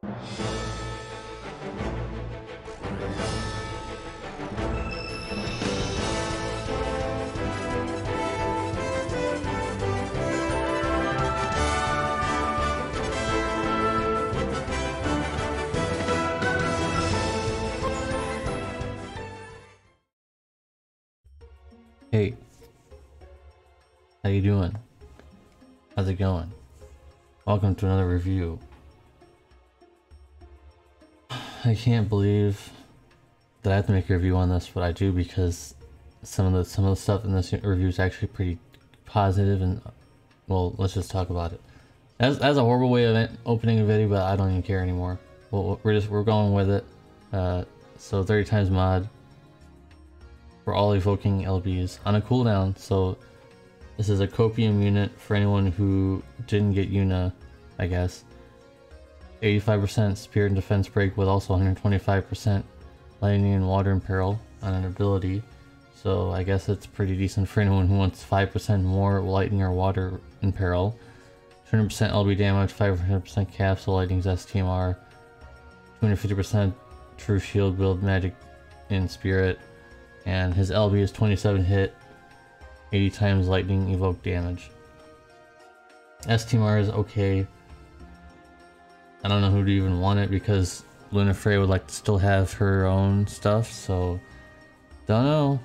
Hey, how you doing? How's it going? Welcome to another review. I can't believe that I have to make a review on this, but I do because some of the stuff in this review is actually pretty positive, and well, let's just talk about it. That's a horrible way of opening a video, but I don't even care anymore. Well, we're going with it. So 30 times mod for all evoking LBs on a cooldown. So this is a copium unit for anyone who didn't get Una, I guess. 85% spirit and defense break with also 125% lightning and water imperil on an ability. So I guess it's pretty decent for anyone who wants 5% more lightning or water imperil. 200% LB damage, 500% capsule, lightning's STMR, 250% true shield build magic in spirit. And his LB is 27 hit, 80 times lightning evoke damage. STMR is okay. I don't know who to even want it because Lunafrey would like to still have her own stuff, so don't know.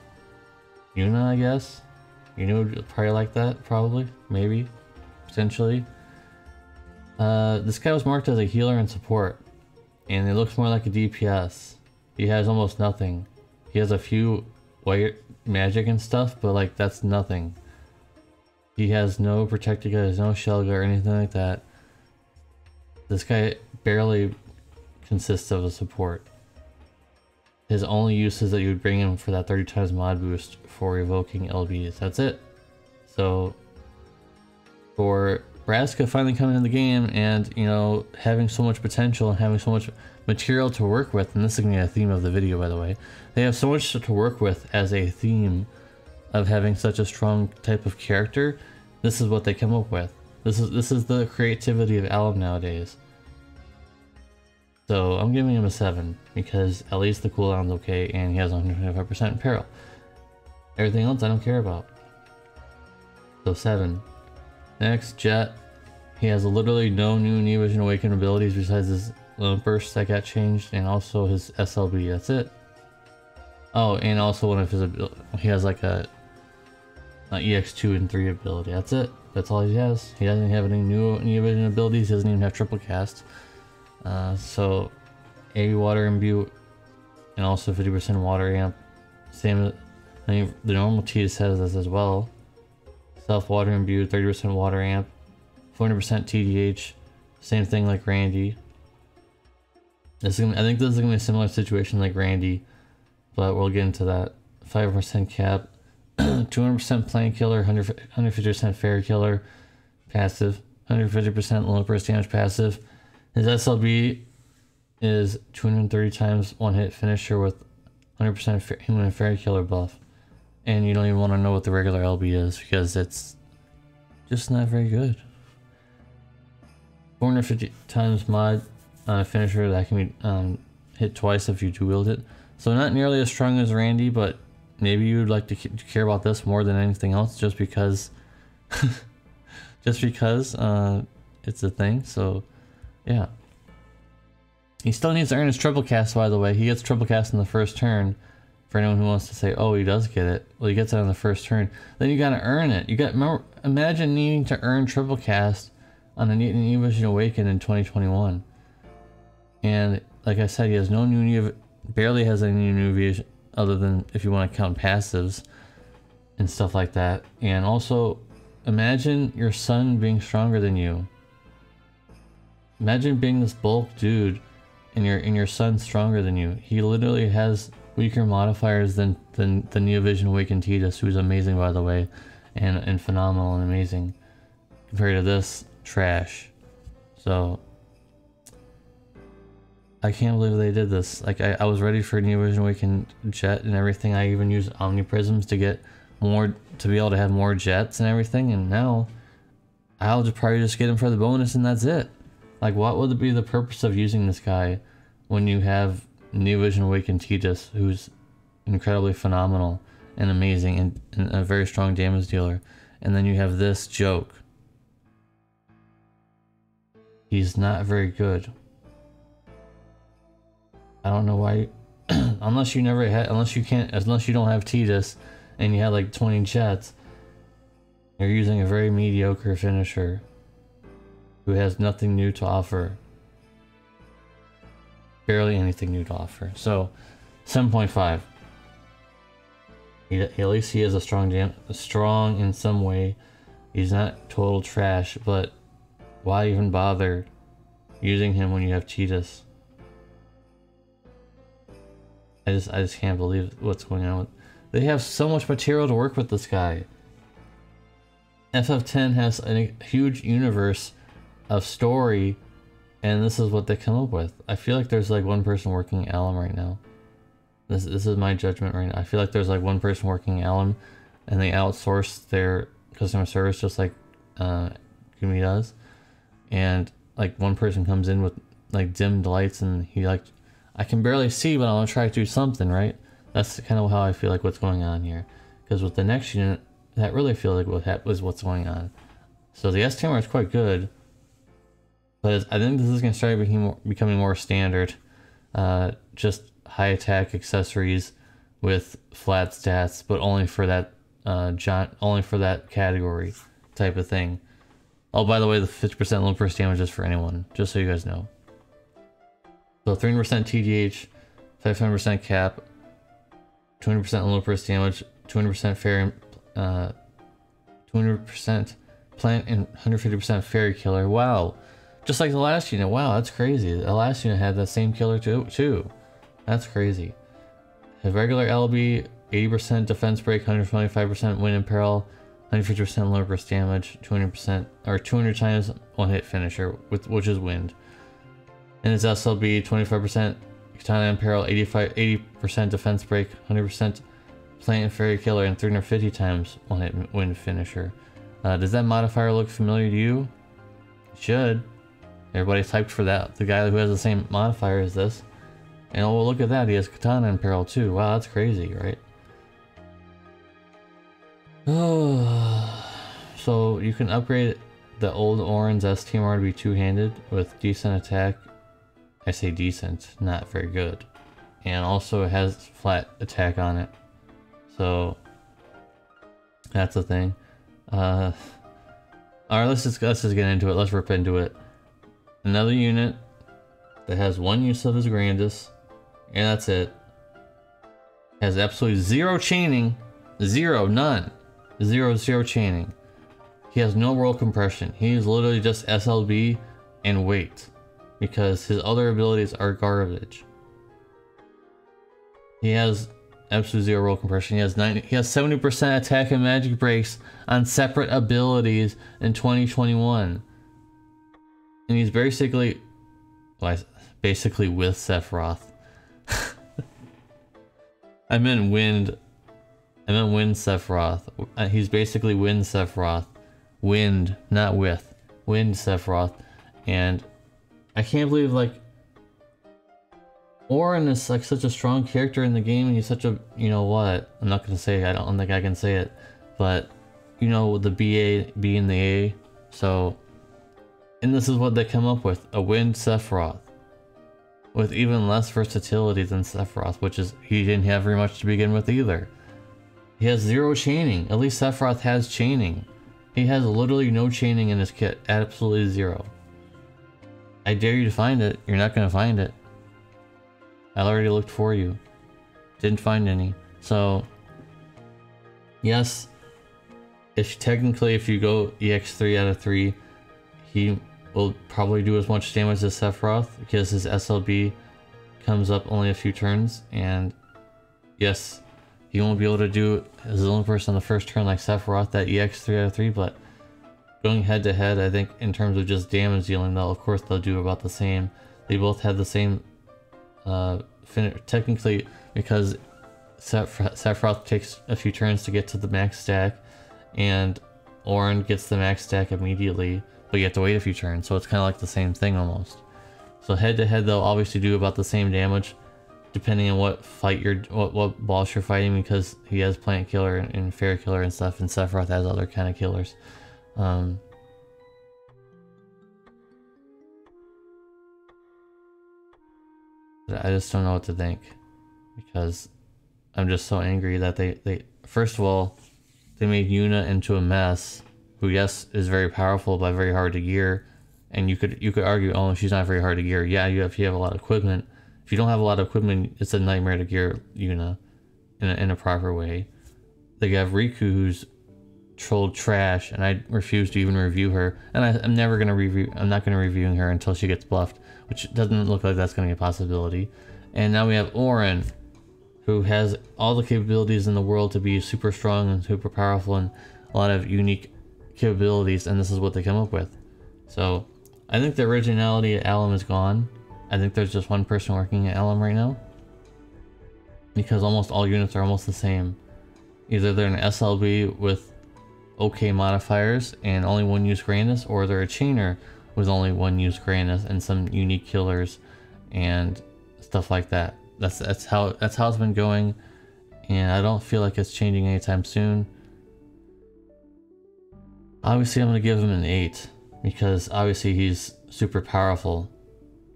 Yuna, I guess. Yuna would probably like that, probably, maybe, potentially. This guy was marked as a healer and support, and it looks more like a DPS. He has almost nothing. He has a few white magic and stuff, but like that's nothing. He has no Protectica, has no Shelga or anything like that. This guy barely consists of a support. His only use is that you would bring him for that 30 times mod boost for evoking LBs. That's it. So for Braska finally coming in the game and, you know, having so much potential and having so much material to work with, and this is going to be a theme of the video, by the way. They have so much to work with as a theme of having such a strong type of character. This is what they come up with. This is the creativity of Alum nowadays. So I'm giving him a 7 because at least the cooldown's okay and he has 125% imperil. Everything else I don't care about. So 7. Next, Jecht. He has literally no new Near Vision Awakened abilities besides his Lone Burst that got changed, and also his SLB. That's it. Oh, and also one of his he has like a EX2 and 3 ability. That's it. That's all he has. He doesn't have any new Near Vision abilities. He doesn't even have triple cast. So AV water imbue and also 50% water amp. Same. I mean, the normal Titus has this as well. Self water imbue, 30% water amp, 400% TDH. Same thing like Randy. I think this is gonna be a similar situation like Randy, but we'll get into that. 5% cap, 200% plane killer, 150% fair killer, passive, 150% lone burst damage passive. His SLB is 230 times one hit finisher with 100% human and fairy killer buff. And you don't even want to know what the regular LB is because it's just not very good. 450 times mod on a finisher that can be hit twice if you do wield it. So not nearly as strong as Randy, but maybe you'd like to care about this more than anything else just because just because it's a thing. So yeah. He still needs to earn his triple cast, by the way. He gets triple cast in the first turn. For anyone who wants to say, oh, he does get it. Well, he gets it on the first turn. Then you gotta earn it. Imagine needing to earn triple cast on a Near Vision Awakened in 2021. And like I said, he has no new, barely has any new vision other than if you want to count passives and stuff like that. And also, imagine your son being stronger than you. Imagine being this bulk dude and your son's stronger than you. He literally has weaker modifiers than the Near Vision Awakened Titus, who's amazing, by the way, and phenomenal and amazing compared to this trash. So I can't believe they did this. Like I was ready for Near Vision Awakened Jecht and everything. I even used Omni Prisms to get more, to be able to have more jets and everything, and now I'll probably just get him for the bonus and that's it. Like, what would be the purpose of using this guy when you have New Vision Awakened Tidus, who's incredibly phenomenal and amazing and a very strong damage dealer, and then you have this joke? He's not very good. I don't know why. Unless you never had, unless you don't have Tidus and you have like 20 Jets, you're using a very mediocre finisher who has nothing new to offer. Barely anything new to offer. So 7.5. At least he is a strong in some way. He's not total trash, but why even bother using him when you have Tidus? I just can't believe what's going on with. They have so much material to work with this guy. FF10 has a huge universe of story, and this is what they come up with. I feel like there's like one person working Alum right now. This is my judgment right now. I feel like there's like one person working Alum, and they outsource their customer service just like Gumi does. And like one person comes in with like dimmed lights, and he like, I can barely see, but I want to try to do something, right? That's kind of how I feel like what's going on here. Because with the next unit, that really feels like what's going on. So the S-Tamer is quite good, but I think this is going to start becoming more standard. Just high attack accessories with flat stats, but only for that only for that category type of thing. Oh, by the way, the 50% low burst damage is for anyone, just so you guys know. So 300% TDH, 500% cap, 200% low burst damage, 200% fairy, 200% plant, and 150% fairy killer. Wow, just like the last unit. Wow, that's crazy. The last unit had that same killer too. That's crazy. A regular LB, 80% defense break, 125% wind and peril, 150% low burst damage, 200% or 200 times one hit finisher, which is wind. And his SLB, 25% katana and peril, 80% defense break, 100% plant and fairy killer, and 350 times one hit wind finisher. Does that modifier look familiar to you? It should. Everybody typed for that. The guy who has the same modifier as this. And oh, look at that, he has katana and peril too. Wow, that's crazy, right? So you can upgrade the old Auron's S-Tamer to be two-handed with decent attack. I say decent, not very good. And also it has flat attack on it. So that's the thing. Alright, let's just get into it. Let's rip into it. Another unit that has one use of his Grandis, and that's it. Has absolutely zero chaining. None. Zero chaining. He has no world compression. He is literally just SLB and weight, because his other abilities are garbage. He has absolute zero world compression. He has 70% attack and magic breaks on separate abilities in 2021. And he's basically, well, basically with Sephiroth. I meant wind Sephiroth. He's basically wind Sephiroth. Wind, not with. Wind Sephiroth. And I can't believe, like, Auron is like such a strong character in the game, and he's such a, you know what, I'm not gonna say it, I don't think I can say it, but you know, the B and the A. So, and this is what they come up with, a wind Sephiroth with even less versatility than Sephiroth, which is, he didn't have very much to begin with either. He has zero chaining. At least Sephiroth has chaining. He has literally no chaining in his kit, absolutely zero. I dare you to find it. You're not gonna find it. I already looked for you. Didn't find any. So, yes, if you go EX3 out of 3, he will probably do as much damage as Sephiroth, because his SLB comes up only a few turns, and yes, he won't be able to do as the only person on the first turn like Sephiroth, that EX3 out of 3, but going head to head, I think in terms of just damage dealing, of course they'll do about the same. They both have the same technically, because Sephiroth takes a few turns to get to the max stack, and Auron gets the max stack immediately, but you have to wait a few turns, so it's kind of like the same thing almost. So head to head, they'll obviously do about the same damage, depending on what fight what boss you're fighting, because he has plant killer and fairy killer and stuff, and Sephiroth has other kind of killers. I just don't know what to think, because I'm just so angry that they first of all, they made Yuna into a mess, who yes is very powerful but very hard to gear, and you could argue, oh, she's not very hard to gear. Yeah, if you have a lot of equipment. If you don't have a lot of equipment, it's a nightmare to gear Yuna in a proper way. They have Riku, who's trolled trash, and I refuse to even review her, and I'm not gonna review her until she gets buffed, which doesn't look like that's gonna be a possibility. And now we have Auron, who has all the capabilities in the world to be super strong and super powerful and a lot of unique capabilities, and this is what they come up with. So I think the originality at Alum is gone. I think there's just one person working at Alum right now, because almost all units are almost the same. Either they're an SLB with okay modifiers and only one use grandness, or they're a chainer with only one use grandness and some unique killers and stuff like that. That's how it's been going, and I don't feel like it's changing anytime soon. Obviously I'm gonna give him an 8, because obviously he's super powerful,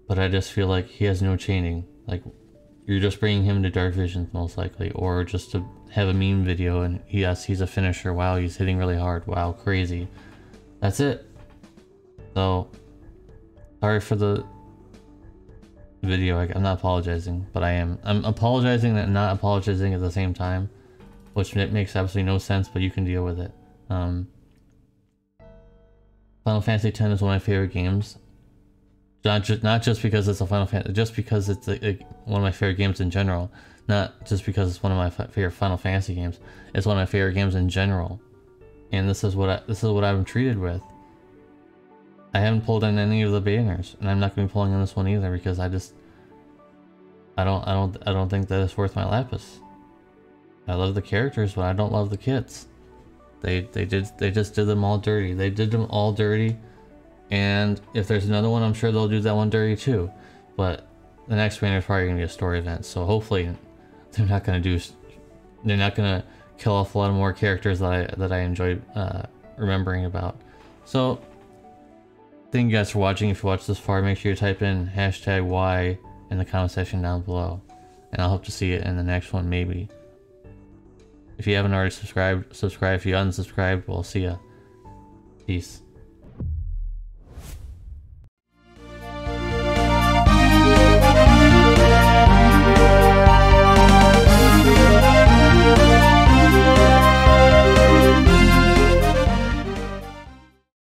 but I just feel like he has no chaining. Like, you're just bringing him to Dark Visions most likely, or just to have a meme video and yes, he's a finisher. Wow, he's hitting really hard. Wow, crazy. That's it. So, sorry for the video. I'm not apologizing, but I'm apologizing and not apologizing at the same time, which makes absolutely no sense, but you can deal with it. Final Fantasy X is one of my favorite games. Not just because it's a Final Fantasy, just because it's one of my favorite games in general. Not just because it's one of my favorite Final Fantasy games. It's one of my favorite games in general. And this is what I've been treated with. I haven't pulled in any of the banners, and I'm not going to be pulling in this one either, because I don't think that it's worth my lapis. I love the characters, but I don't love the kits. They just did them all dirty. They did them all dirty. And if there's another one, I'm sure they'll do that one dirty too. But the next banner is probably gonna be a story event, so hopefully they're not gonna kill off a lot more characters that I enjoy remembering about. So thank you guys for watching. If you watched this far, make sure you type in #Y in the comment section down below, and I'll hope to see it in the next one, maybe. If you haven't already subscribed, subscribe. If you unsubscribed, we'll see ya. Peace.